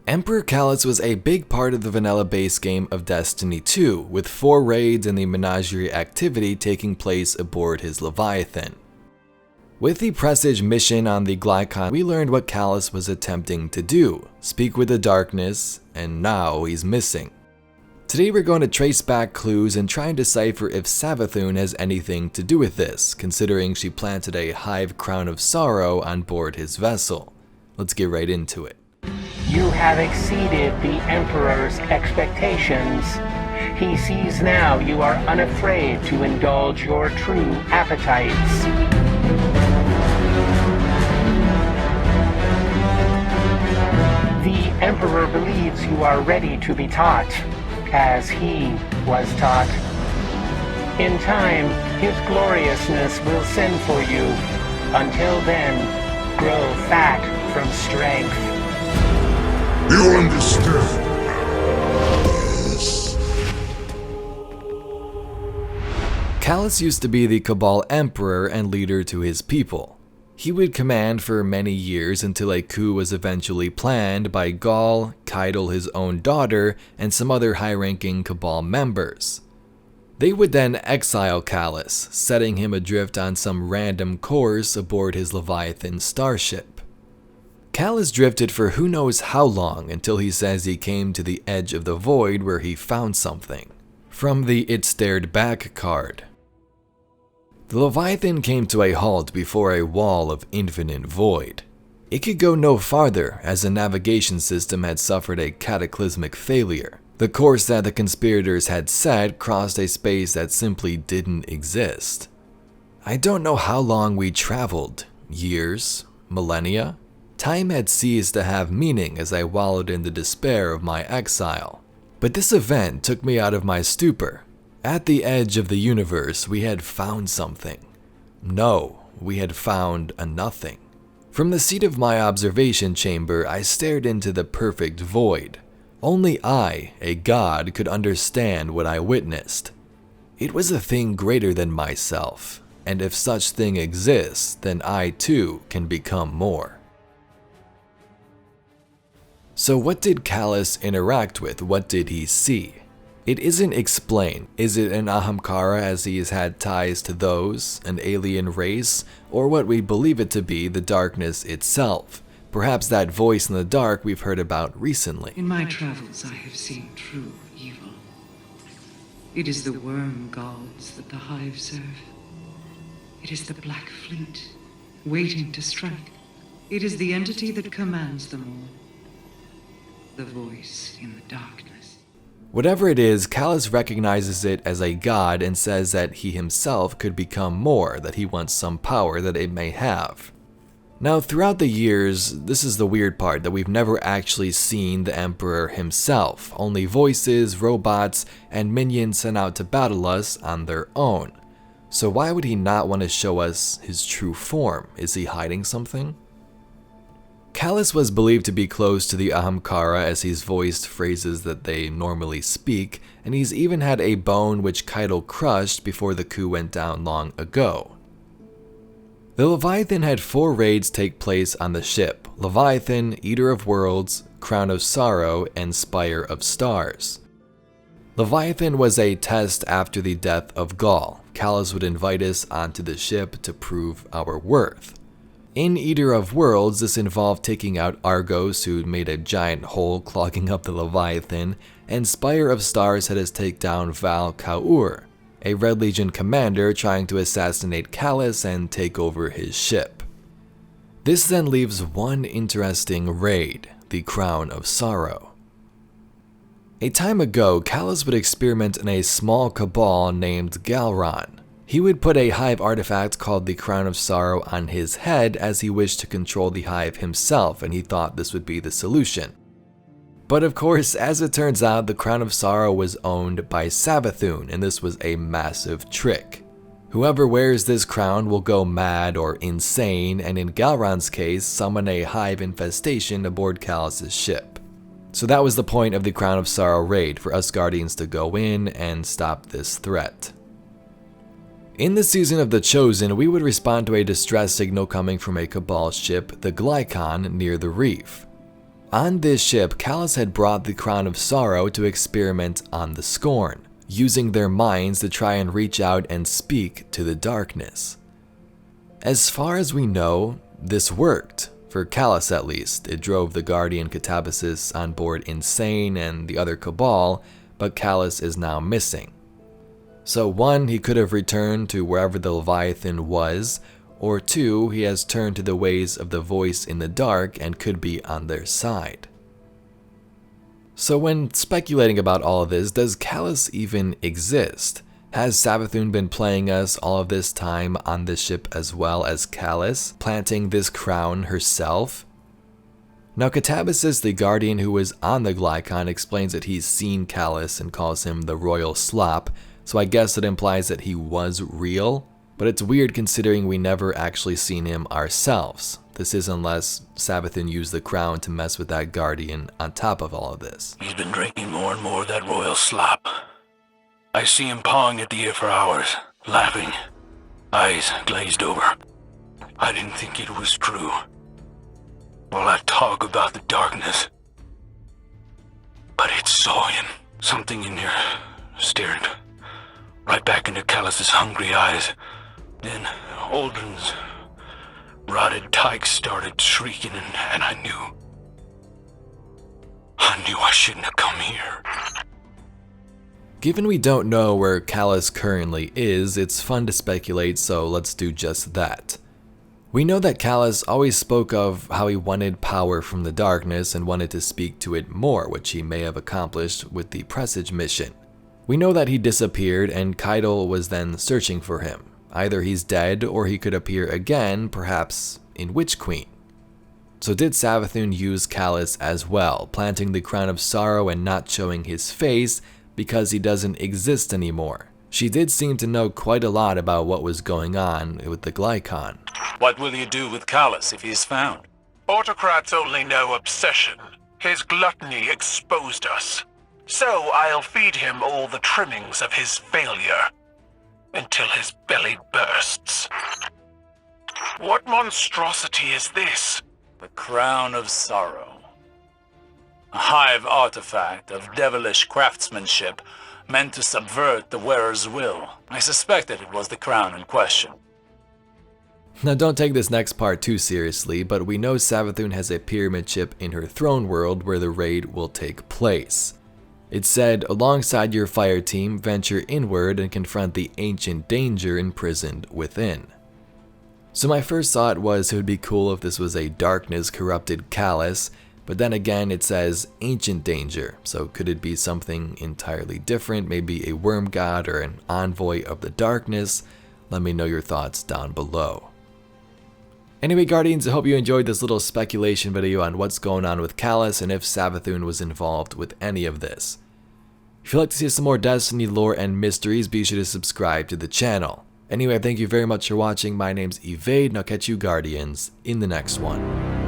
Emperor Calus was a big part of the vanilla base game of Destiny 2, with 4 raids and the menagerie activity taking place aboard his Leviathan. With the Presage mission on the Glykon, we learned what Calus was attempting to do, speak with the darkness, and now he's missing. Today we're going to trace back clues and try and decipher if Savathun has anything to do with this, considering she planted a hive crown of sorrow on board his vessel. Let's get right into it. You have exceeded the Emperor's expectations. He sees now you are unafraid to indulge your true appetites. The Emperor believes you are ready to be taught, as he was taught. In time, his gloriousness will send for you. Until then, grow fat from strength. You understand? Yes. Calus used to be the Cabal Emperor and leader to his people. He would command for many years until a coup was eventually planned by Gaul, Keitel his own daughter, and some other high-ranking Cabal members. They would then exile Calus, setting him adrift on some random course aboard his Leviathan starship. Calus drifted for who knows how long until he says he came to the edge of the void where he found something. From the It Stared Back card. The Leviathan came to a halt before a wall of infinite void. It could go no farther as the navigation system had suffered a cataclysmic failure. The course that the conspirators had set crossed a space that simply didn't exist. I don't know how long we traveled. Years? Millennia? Time had ceased to have meaning as I wallowed in the despair of my exile. But this event took me out of my stupor. At the edge of the universe, we had found something. No, we had found a nothing. From the seat of my observation chamber, I stared into the perfect void. Only I, a god, could understand what I witnessed. It was a thing greater than myself, and if such thing exists, then I too can become more. So what did Calus interact with? What did he see? It isn't explained. Is it an Ahamkara as he has had ties to those, an alien race, or what we believe it to be, the darkness itself? Perhaps that voice in the dark we've heard about recently. In my travels I have seen true evil. It is the worm gods that the hive serve. It is the Black Fleet, waiting to strike. It is the entity that commands them all. The voice in the darkness. Whatever it is, Calus recognizes it as a god and says that he himself could become more, that he wants some power that it may have. Now, throughout the years, this is the weird part, that we've never actually seen the Emperor himself, only voices, robots, and minions sent out to battle us on their own. So why would he not want to show us his true form? Is he hiding something? Calus was believed to be close to the Ahamkara as he's voiced phrases that they normally speak, and he's even had a bone which Keitel crushed before the coup went down long ago. The Leviathan had 4 raids take place on the ship: Leviathan, Eater of Worlds, Crown of Sorrow, and Spire of Stars. Leviathan was a test after the death of Gaul. Calus would invite us onto the ship to prove our worth. In Eater of Worlds, this involved taking out Argos, who made a giant hole clogging up the Leviathan, and Spire of Stars had us take down Val Kaur, a Red Legion commander trying to assassinate Calus and take over his ship. This then leaves one interesting raid, the Crown of Sorrow. A time ago, Calus would experiment in a small cabal named Galron. He would put a hive artifact called the Crown of Sorrow on his head as he wished to control the hive himself, and he thought this would be the solution. But of course, as it turns out, the Crown of Sorrow was owned by Savathun, and this was a massive trick. Whoever wears this crown will go mad or insane, and in Galron's case, summon a hive infestation aboard Calus' ship. So that was the point of the Crown of Sorrow raid, for us Guardians to go in and stop this threat. In the season of The Chosen, we would respond to a distress signal coming from a Cabal ship, the Glykon, near the reef. on this ship, Calus had brought the Crown of Sorrow to experiment on the Scorn, using their minds to try and reach out and speak to the darkness. As far as we know, this worked. For Calus at least. It drove the Guardian Catabasis on board insane and the other Cabal, but Calus is now missing. So 1, he could have returned to wherever the Leviathan was, or 2, he has turned to the ways of the voice in the dark and could be on their side. So when speculating about all of this, does Calus even exist? Has Savathun been playing us all of this time on this ship as well as Calus, planting this crown herself? Now Catabasis, the Guardian who was on the Glykon, explains that he's seen Calus and calls him the Royal Slop, so I guess it implies that he was real, but it's weird considering we never actually seen him ourselves. This is unless Savathun used the crown to mess with that Guardian on top of all of this. He's been drinking more and more of that Royal Slop. I see him pawing at the air for hours, laughing, eyes glazed over. I didn't think it was true. All that talk about the darkness. But it saw him. Something in here stared right back into Calus's hungry eyes. Then Aldrin's rotted tyke started shrieking and I knew I shouldn't have come here. Given we don't know where Calus currently is, it's fun to speculate, so let's do just that. We know that Calus always spoke of how he wanted power from the darkness and wanted to speak to it more, which he may have accomplished with the Presage mission. We know that he disappeared and Keitel was then searching for him. Either he's dead or he could appear again, perhaps in Witch Queen. So did Savathun use Calus as well, planting the Crown of Sorrow and not showing his face because he doesn't exist anymore? She did seem to know quite a lot about what was going on with the Glykon. What will you do with Calus if he is found? Autocrats only know obsession. His gluttony exposed us. So I'll feed him all the trimmings of his failure, until his belly bursts. What monstrosity is this? The Crown of Sorrow. A hive artifact of devilish craftsmanship meant to subvert the wearer's will. I suspected it was the crown in question. Now don't take this next part too seriously, but we know Savathun has a pyramid ship in her throne world where the raid will take place. It said, alongside your fire team, venture inward and confront the ancient danger imprisoned within. So my first thought was it would be cool if this was a darkness corrupted Calus, but then again it says ancient danger, so could it be something entirely different, maybe a worm god or an envoy of the darkness? Let me know your thoughts down below. Anyway, Guardians, I hope you enjoyed this little speculation video on what's going on with Calus and if Savathun was involved with any of this. If you'd like to see some more Destiny lore and mysteries, be sure to subscribe to the channel. Anyway, thank you very much for watching. My name's Evade, and I'll catch you Guardians in the next one.